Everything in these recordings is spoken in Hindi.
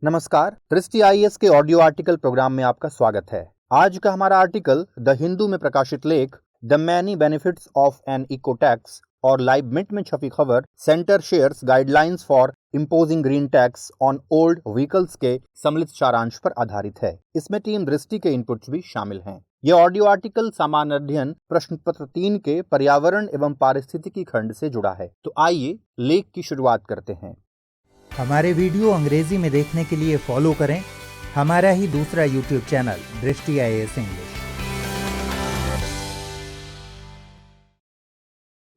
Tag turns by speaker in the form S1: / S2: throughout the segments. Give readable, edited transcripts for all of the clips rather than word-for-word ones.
S1: नमस्कार, दृष्टि आईएएस के ऑडियो आर्टिकल प्रोग्राम में आपका स्वागत है। आज का हमारा आर्टिकल द हिंदू में प्रकाशित लेख the many benefits of an eco tax और लाइव मिंट में छपी खबर centre shares guidelines for imposing green tax on old vehicles के सम्मिलित सारांश पर आधारित है। इसमें टीम दृष्टि के इनपुट्स भी शामिल हैं। यह ऑडियो आर्टिकल सामान्य अध्ययन प्रश्न पत्र 3 के पर्यावरण एवं पारिस्थितिकी खंड से जुड़ा है। तो आइए लेख की शुरुआत करते हैं।
S2: हमारे वीडियो अंग्रेजी में देखने के लिए फॉलो करें हमारा ही दूसरा यूट्यूब चैनल दृष्टि आईएएस इंग्लिश।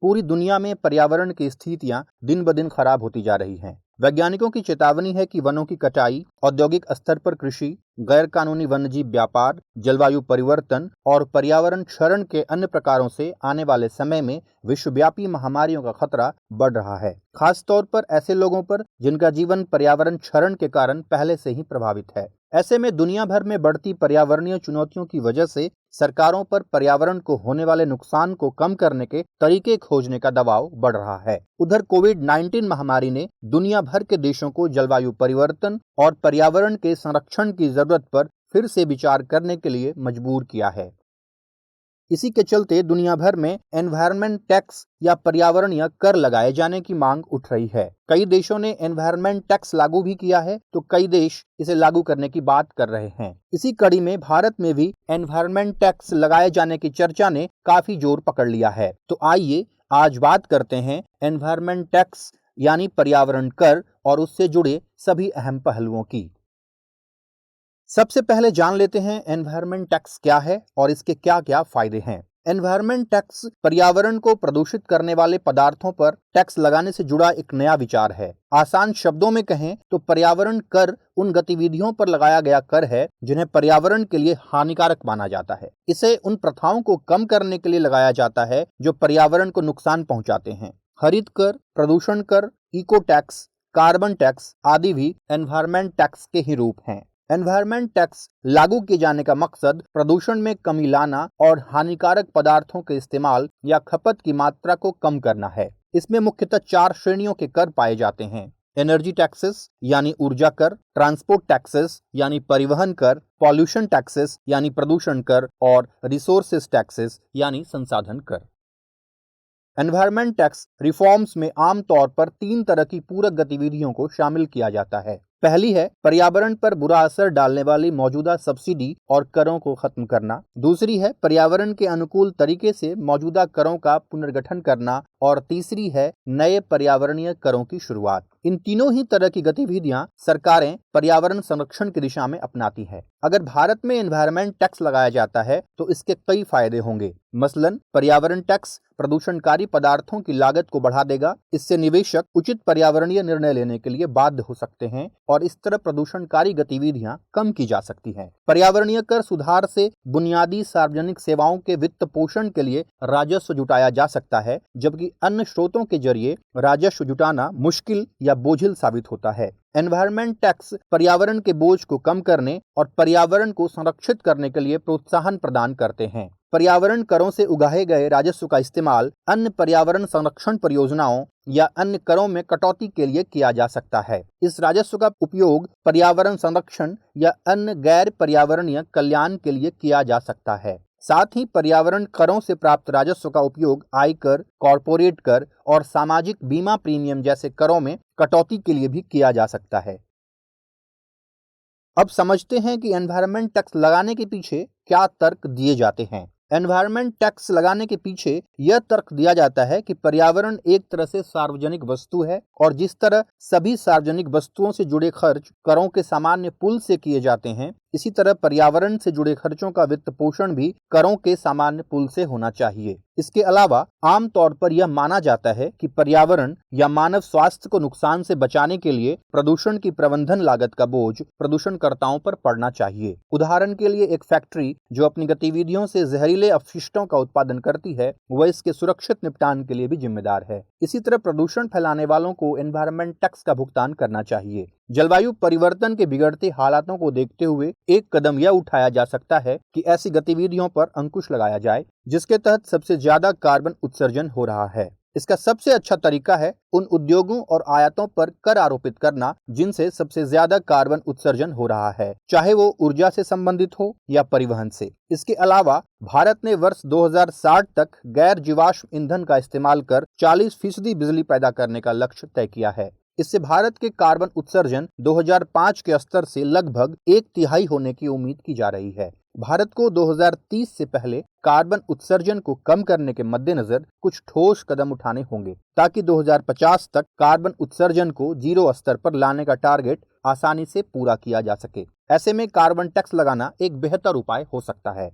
S1: पूरी दुनिया में पर्यावरण की स्थितियां दिन ब दिन खराब होती जा रही हैं। वैज्ञानिकों की चेतावनी है कि वनों की कटाई, औद्योगिक स्तर पर कृषि, गैर कानूनी वन्यजीव व्यापार, जलवायु परिवर्तन और पर्यावरण क्षरण के अन्य प्रकारों से आने वाले समय में विश्वव्यापी महामारियों का खतरा बढ़ रहा है, खास तौर पर ऐसे लोगों पर जिनका जीवन पर्यावरण क्षरण के कारण पहले से ही प्रभावित है। ऐसे में दुनिया भर में बढ़ती पर्यावरणीय चुनौतियों की वजह से सरकारों पर पर्यावरण को होने वाले नुकसान को कम करने के तरीके खोजने का दबाव बढ़ रहा है। उधर कोविड-19 महामारी ने दुनिया भर के देशों को जलवायु परिवर्तन और पर्यावरण के संरक्षण की जरूरत पर फिर से विचार करने के लिए मजबूर किया है। इसी के चलते दुनिया भर में एनवायरनमेंट टैक्स या पर्यावरणीय कर लगाए जाने की मांग उठ रही है। कई देशों ने एनवायरनमेंट टैक्स लागू भी किया है, तो कई देश इसे लागू करने की बात कर रहे हैं। इसी कड़ी में भारत में भी एनवायरनमेंट टैक्स लगाए जाने की चर्चा ने काफी जोर पकड़ लिया है। तो आइए आज बात करते हैं एनवायरनमेंट टैक्स यानी पर्यावरण कर और उससे जुड़े सभी अहम पहलुओं की। सबसे पहले जान लेते हैं एनवायरनमेंट टैक्स क्या है और इसके क्या क्या फायदे हैं। एनवायरनमेंट टैक्स पर्यावरण को प्रदूषित करने वाले पदार्थों पर टैक्स लगाने से जुड़ा एक नया विचार है। आसान शब्दों में कहें तो पर्यावरण कर उन गतिविधियों पर लगाया गया कर है जिन्हें पर्यावरण के लिए हानिकारक माना जाता है। इसे उन प्रथाओं को कम करने के लिए लगाया जाता है जो पर्यावरण को नुकसान पहुंचाते हैं। हरित कर, प्रदूषण कर, इको टैक्स, कार्बन टैक्स आदि भी एनवायरनमेंट टैक्स के ही रूप हैं। एनवायरनमेंट टैक्स लागू किए जाने का मकसद प्रदूषण में कमी लाना और हानिकारक पदार्थों के इस्तेमाल या खपत की मात्रा को कम करना है। इसमें मुख्यतः 4 श्रेणियों के कर पाए जाते हैं। एनर्जी टैक्सेस यानी ऊर्जा कर, ट्रांसपोर्ट टैक्सेस यानी परिवहन कर, पॉल्यूशन टैक्सेस यानी प्रदूषण कर और रिसोर्सेज टैक्सेस यानी संसाधन कर। एनवायरनमेंट टैक्स रिफॉर्म्स में आमतौर पर 3 तरह की पूरक गतिविधियों को शामिल किया जाता है। पहली है पर्यावरण पर बुरा असर डालने वाली मौजूदा सब्सिडी और करों को खत्म करना। दूसरी है पर्यावरण के अनुकूल तरीके से मौजूदा करों का पुनर्गठन करना और तीसरी है नए पर्यावरणीय करों की शुरुआत। इन तीनों ही तरह की गतिविधियां सरकारें पर्यावरण संरक्षण की दिशा में अपनाती है। अगर भारत में एनवायरनमेंट टैक्स लगाया जाता है तो इसके कई फायदे होंगे। मसलन पर्यावरण टैक्स प्रदूषणकारी पदार्थों की लागत को बढ़ा देगा। इससे निवेशक उचित पर्यावरणीय निर्णय लेने के लिए बाध्य हो सकते हैं और इस तरह प्रदूषणकारी गतिविधियां कम की जा सकती हैं। पर्यावरणीय कर सुधार से बुनियादी सार्वजनिक सेवाओं के वित्त पोषण के लिए राजस्व जुटाया जा सकता है, जबकि अन्य स्रोतों के जरिए राजस्व जुटाना मुश्किल या बोझिल साबित होता है। एनवायरनमेंट टैक्स पर्यावरण के बोझ को कम करने और पर्यावरण को संरक्षित करने के लिए प्रोत्साहन प्रदान करते हैं। पर्यावरण करों से उगाए गए राजस्व का इस्तेमाल अन्य पर्यावरण संरक्षण परियोजनाओं या अन्य करों में कटौती के लिए किया जा सकता है। इस राजस्व का उपयोग पर्यावरण संरक्षण या अन्य गैर पर्यावरणीय कल्याण के लिए किया जा सकता है। साथ ही पर्यावरण करों से प्राप्त राजस्व का उपयोग आयकर, कॉरपोरेट कर और सामाजिक बीमा प्रीमियम जैसे करों में कटौती के लिए भी किया जा सकता है। अब समझते हैं कि एनवायरनमेंट टैक्स लगाने के पीछे क्या तर्क दिए जाते हैं। एनवायरनमेंट टैक्स लगाने के पीछे यह तर्क दिया जाता है कि पर्यावरण एक तरह से सार्वजनिक वस्तु है और जिस तरह सभी सार्वजनिक वस्तुओं से जुड़े खर्च करों के सामान्य पूल से किए जाते हैं, इसी तरह पर्यावरण से जुड़े खर्चों का वित्त पोषण भी करों के सामान्य पूल से होना चाहिए। इसके अलावा आमतौर पर यह माना जाता है कि पर्यावरण या मानव स्वास्थ्य को नुकसान से बचाने के लिए प्रदूषण की प्रबंधन लागत का बोझ प्रदूषणकर्ताओं पर पड़ना चाहिए। उदाहरण के लिए एक फैक्ट्री जो अपनी गतिविधियों से जहरीले अपशिष्टों का उत्पादन करती है, वह इसके सुरक्षित निपटान के लिए भी जिम्मेदार है। इसी तरह प्रदूषण फैलाने वालों को एनवायरनमेंट टैक्स का भुगतान करना चाहिए। जलवायु परिवर्तन के बिगड़ते हालातों को देखते हुए एक कदम यह उठाया जा सकता है कि ऐसी गतिविधियों पर अंकुश लगाया जाए जिसके तहत सबसे ज्यादा कार्बन उत्सर्जन हो रहा है। इसका सबसे अच्छा तरीका है उन उद्योगों और आयातों पर कर आरोपित करना जिनसे सबसे ज्यादा कार्बन उत्सर्जन हो रहा है, चाहे वो ऊर्जा से संबंधित हो या परिवहन से। इसके अलावा भारत ने वर्ष 2060 तक गैर जीवाश्म ईंधन का इस्तेमाल कर 40% बिजली पैदा करने का लक्ष्य तय किया है। इससे भारत के कार्बन उत्सर्जन 2005 के स्तर से लगभग 1/3 होने की उम्मीद की जा रही है। भारत को 2030 से पहले कार्बन उत्सर्जन को कम करने के मद्देनजर कुछ ठोस कदम उठाने होंगे ताकि 2050 तक कार्बन उत्सर्जन को 0 स्तर पर लाने का टारगेट आसानी से पूरा किया जा सके। ऐसे में कार्बन टैक्स लगाना एक बेहतर उपाय हो सकता है।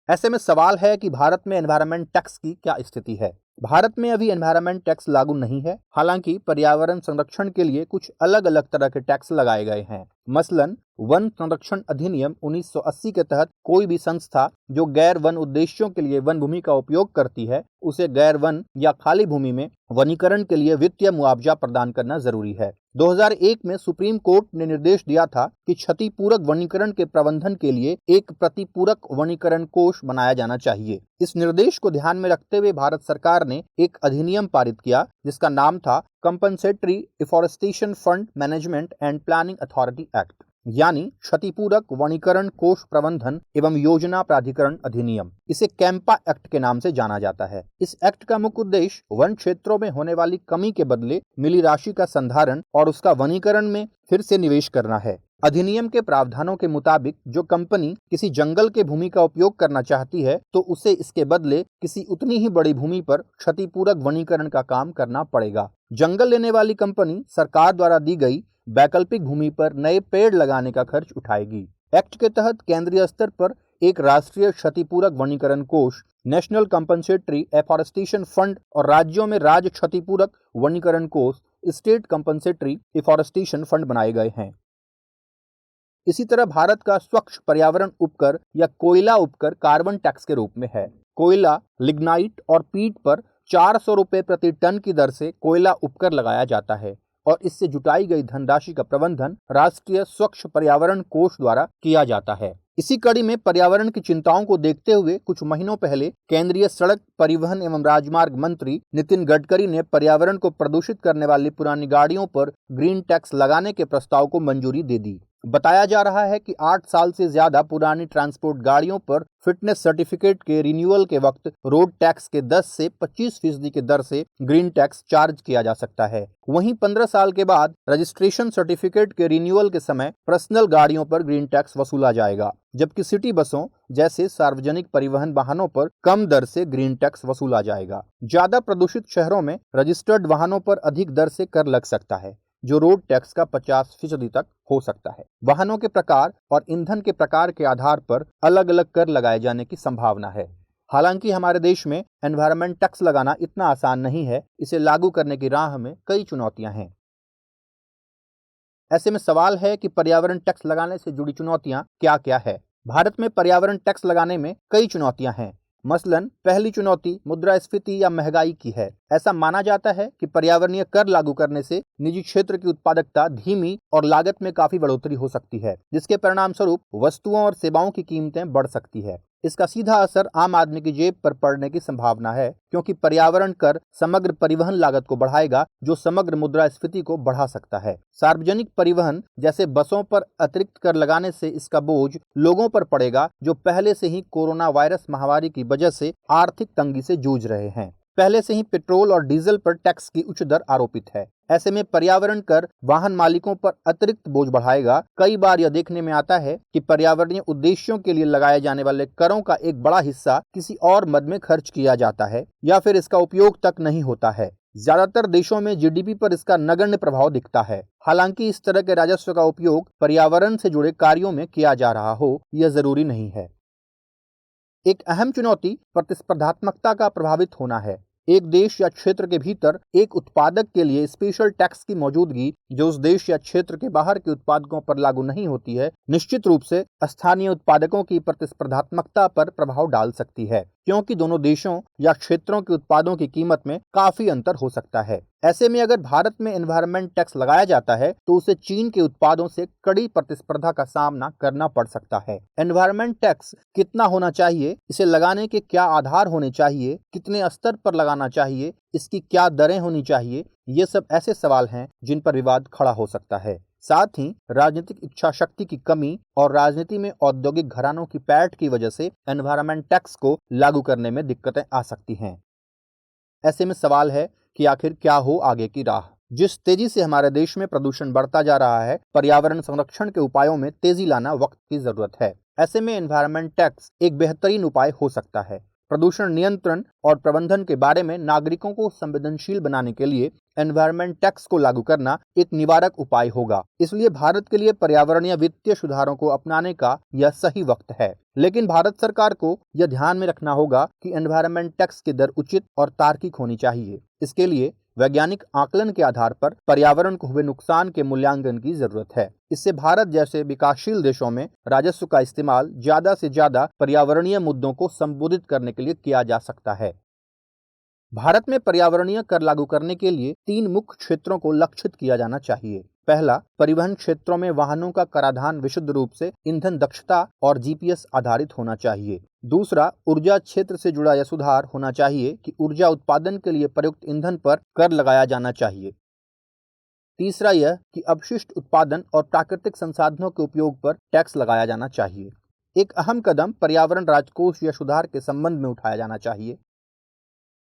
S1: ऐसे में सवाल है कि भारत में एनवायरनमेंट टैक्स की क्या स्थिति है। भारत में अभी एनवायरनमेंट टैक्स लागू नहीं है, हालांकि पर्यावरण संरक्षण के लिए कुछ अलग अलग तरह के टैक्स लगाए गए हैं। मसलन वन संरक्षण अधिनियम 1980 के तहत कोई भी संस्था जो गैर वन उद्देश्यों के लिए वन भूमि का उपयोग करती है उसे गैर वन या खाली भूमि में वनीकरण के लिए वित्तीय मुआवजा प्रदान करना जरूरी है। 2001 में सुप्रीम कोर्ट ने निर्देश दिया था कि क्षतिपूरक वनीकरण के प्रबंधन के लिए एक प्रतिपूरक वनीकरण कोष बनाया जाना चाहिए। इस निर्देश को ध्यान में रखते हुए भारत सरकार ने एक अधिनियम पारित किया जिसका नाम था compensatory deforestation fund management and planning authority act, यानी क्षतिपूरक वनीकरण कोष प्रबंधन एवं योजना प्राधिकरण अधिनियम। इसे कैंपा एक्ट के नाम से जाना जाता है। इस एक्ट का मुख्य उद्देश्य वन क्षेत्रों में होने वाली कमी के बदले मिली राशि का संधारण और उसका वनीकरण में फिर से निवेश करना है। अधिनियम के प्रावधानों के मुताबिक जो कंपनी किसी जंगल के भूमि का उपयोग करना चाहती है तो उसे इसके बदले किसी उतनी ही बड़ी भूमि पर क्षतिपूरक वनीकरण का काम करना पड़ेगा। जंगल लेने वाली कंपनी सरकार द्वारा दी गई वैकल्पिक भूमि पर नए पेड़ लगाने का खर्च उठाएगी। एक्ट के तहत केंद्रीय स्तर पर एक राष्ट्रीय क्षतिपूरक वनीकरण कोष नेशनल कंपनसेटरी एफॉरेस्टेशन फंड और राज्यों में राज्य क्षतिपूरक वनीकरण कोष स्टेट कंपनसेटरी एफॉरेस्टेशन फंड बनाए गए हैं। इसी तरह भारत का स्वच्छ पर्यावरण उपकर या कोयला उपकर कार्बन टैक्स के रूप में है। कोयला, लिग्नाइट और पीट पर 400 रुपए प्रति टन की दर से कोयला उपकर लगाया जाता है और इससे जुटाई गई धनराशि का प्रबंधन राष्ट्रीय स्वच्छ पर्यावरण कोष द्वारा किया जाता है। इसी कड़ी में पर्यावरण की चिंताओं को देखते हुए कुछ महीनों पहले केंद्रीय सड़क परिवहन एवं राजमार्ग मंत्री नितिन गडकरी ने पर्यावरण को प्रदूषित करने वाली पुरानी गाड़ियों पर ग्रीन टैक्स लगाने के प्रस्ताव को मंजूरी दे दी। बताया जा रहा है कि 8 साल से ज्यादा पुरानी ट्रांसपोर्ट गाड़ियों पर फिटनेस सर्टिफिकेट के रिन्यूअल के वक्त रोड टैक्स के 10 से 25% की दर से ग्रीन टैक्स चार्ज किया जा सकता है। वहीं 15 साल के बाद रजिस्ट्रेशन सर्टिफिकेट के रिन्यूअल के समय पर्सनल गाड़ियों पर ग्रीन टैक्स वसूला जाएगा, जबकि सिटी बसों जैसे सार्वजनिक परिवहन वाहनों पर कम दर से ग्रीन टैक्स वसूला जाएगा। ज्यादा प्रदूषित शहरों में रजिस्टर्ड वाहनों पर अधिक दर से कर लग सकता है, जो रोड टैक्स का 50% तक हो सकता है। वाहनों के प्रकार और ईंधन के प्रकार के आधार पर अलग अलग कर लगाए जाने की संभावना है। हालांकि हमारे देश में एनवायरनमेंट टैक्स लगाना इतना आसान नहीं है। इसे लागू करने की राह में कई चुनौतियां हैं। ऐसे में सवाल है कि पर्यावरण टैक्स लगाने से जुड़ी चुनौतियां क्या क्या है। भारत में पर्यावरण टैक्स लगाने में कई चुनौतियां हैं। मसलन पहली चुनौती मुद्रास्फीति या महंगाई की है। ऐसा माना जाता है कि पर्यावरणीय कर लागू करने से निजी क्षेत्र की उत्पादकता धीमी और लागत में काफी बढ़ोतरी हो सकती है, जिसके परिणाम स्वरूप वस्तुओं और सेवाओं की कीमतें बढ़ सकती है। इसका सीधा असर आम आदमी की जेब पर पड़ने की संभावना है, क्योंकि पर्यावरण कर समग्र परिवहन लागत को बढ़ाएगा, जो समग्र मुद्रास्फीति को बढ़ा सकता है। सार्वजनिक परिवहन जैसे बसों पर अतिरिक्त कर लगाने से इसका बोझ लोगों पर पड़ेगा, जो पहले से ही कोरोना वायरस महामारी की वजह से आर्थिक तंगी से जूझ रहे हैं। पहले से ही पेट्रोल और डीजल पर टैक्स की उच्च दर आरोपित है। ऐसे में पर्यावरण कर वाहन मालिकों पर अतिरिक्त बोझ बढ़ाएगा। कई बार यह देखने में आता है कि पर्यावरणीय उद्देश्यों के लिए लगाए जाने वाले करों का एक बड़ा हिस्सा किसी और मद में खर्च किया जाता है या फिर इसका उपयोग तक नहीं होता है। ज्यादातर देशों में जीडीपी पर इसका नगण्य प्रभाव दिखता है। हालांकि इस तरह के राजस्व का उपयोग पर्यावरण से जुड़े कार्यों में किया जा रहा हो, यह जरूरी नहीं है। एक अहम चुनौती प्रतिस्पर्धात्मकता का प्रभावित होना है। एक देश या क्षेत्र के भीतर एक उत्पादक के लिए स्पेशल टैक्स की मौजूदगी जो उस देश या क्षेत्र के बाहर के उत्पादकों पर लागू नहीं होती है, निश्चित रूप से स्थानीय उत्पादकों की प्रतिस्पर्धात्मकता पर प्रभाव डाल सकती है। क्योंकि दोनों देशों या क्षेत्रों के उत्पादों की कीमत में काफी अंतर हो सकता है। ऐसे में अगर भारत में एनवायरमेंट टैक्स लगाया जाता है तो उसे चीन के उत्पादों से कड़ी प्रतिस्पर्धा का सामना करना पड़ सकता है। एनवायरमेंट टैक्स कितना होना चाहिए, इसे लगाने के क्या आधार होने चाहिए, कितने स्तर पर लगाना चाहिए, इसकी क्या दरें होनी चाहिए, ये सब ऐसे सवाल हैं जिन पर विवाद खड़ा हो सकता है। साथ ही राजनीतिक इच्छा शक्ति की कमी और राजनीति में औद्योगिक घरानों की पैठ की वजह से एनवायरमेंट टैक्स को लागू करने में दिक्कतें आ सकती हैं। ऐसे में सवाल है कि आखिर क्या हो आगे की राह। जिस तेजी से हमारे देश में प्रदूषण बढ़ता जा रहा है, पर्यावरण संरक्षण के उपायों में तेजी लाना वक्त की जरूरत है। ऐसे में एनवायरमेंट टैक्स एक बेहतरीन उपाय हो सकता है। प्रदूषण नियंत्रण और प्रबंधन के बारे में नागरिकों को संवेदनशील बनाने के लिए एनवायरमेंट टैक्स को लागू करना एक निवारक उपाय होगा। इसलिए भारत के लिए पर्यावरणीय वित्तीय सुधारों को अपनाने का यह सही वक्त है। लेकिन भारत सरकार को यह ध्यान में रखना होगा कि एनवायरमेंट टैक्स की दर उचित और तार्किक होनी चाहिए। इसके लिए वैज्ञानिक आकलन के आधार पर पर्यावरण को हुए नुकसान के मूल्यांकन की जरूरत है। इससे भारत जैसे विकासशील देशों में राजस्व का इस्तेमाल ज्यादा से ज्यादा पर्यावरणीय मुद्दों को संबोधित करने के लिए किया जा सकता है। भारत में पर्यावरणीय कर लागू करने के लिए 3 मुख्य क्षेत्रों को लक्षित किया जाना चाहिए। पहला, परिवहन क्षेत्रों में वाहनों का कराधान विशुद्ध रूप से ईंधन दक्षता और जीपीएस आधारित होना चाहिए। दूसरा, ऊर्जा क्षेत्र से जुड़ा यह सुधार होना चाहिए कि ऊर्जा उत्पादन के लिए प्रयुक्त ईंधन पर कर लगाया जाना चाहिए। तीसरा यह कि अपशिष्ट उत्पादन और प्राकृतिक संसाधनों के उपयोग पर टैक्स लगाया जाना चाहिए। एक अहम कदम पर्यावरण राजकोष या सुधार के संबंध में उठाया जाना चाहिए।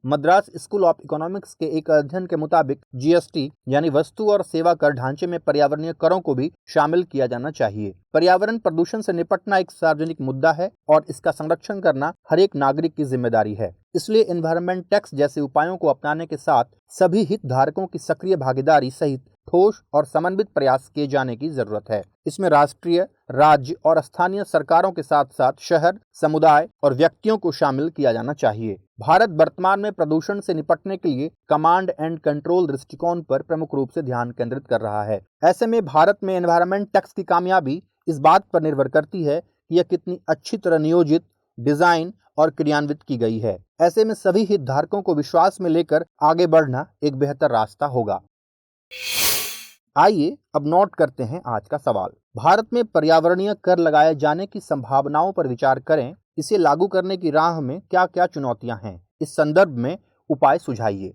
S1: मद्रास स्कूल ऑफ इकोनॉमिक्स के एक अध्ययन के मुताबिक जीएसटी यानी वस्तु और सेवा कर ढांचे में पर्यावरणीय करों को भी शामिल किया जाना चाहिए। पर्यावरण प्रदूषण से निपटना एक सार्वजनिक मुद्दा है और इसका संरक्षण करना हर एक नागरिक की जिम्मेदारी है। इसलिए एनवायरमेंट टैक्स जैसे उपायों को अपनाने के साथ सभी हितधारकों की सक्रिय भागीदारी सहित ठोस और समन्वित प्रयास किए जाने की जरूरत है। इसमें राष्ट्रीय, राज्य और स्थानीय सरकारों के साथ साथ शहर, समुदाय और व्यक्तियों को शामिल किया जाना चाहिए। भारत वर्तमान में प्रदूषण से निपटने के लिए कमांड एंड कंट्रोल दृष्टिकोण पर प्रमुख रूप से ध्यान केंद्रित कर रहा है। ऐसे में भारत में एनवायरमेंट टैक्स की कामयाबी इस बात पर निर्भर करती है कि यह कितनी अच्छी तरह नियोजित, डिजाइन और क्रियान्वित की गई है। ऐसे में सभी हितधारकों को विश्वास में लेकर आगे बढ़ना एक बेहतर रास्ता होगा। आइए अब नोट करते हैं आज का सवाल। भारत में पर्यावरणीय कर लगाए जाने की संभावनाओं पर विचार करें। इसे लागू करने की राह में क्या क्या चुनौतियां हैं, इस संदर्भ में उपाय सुझाइए।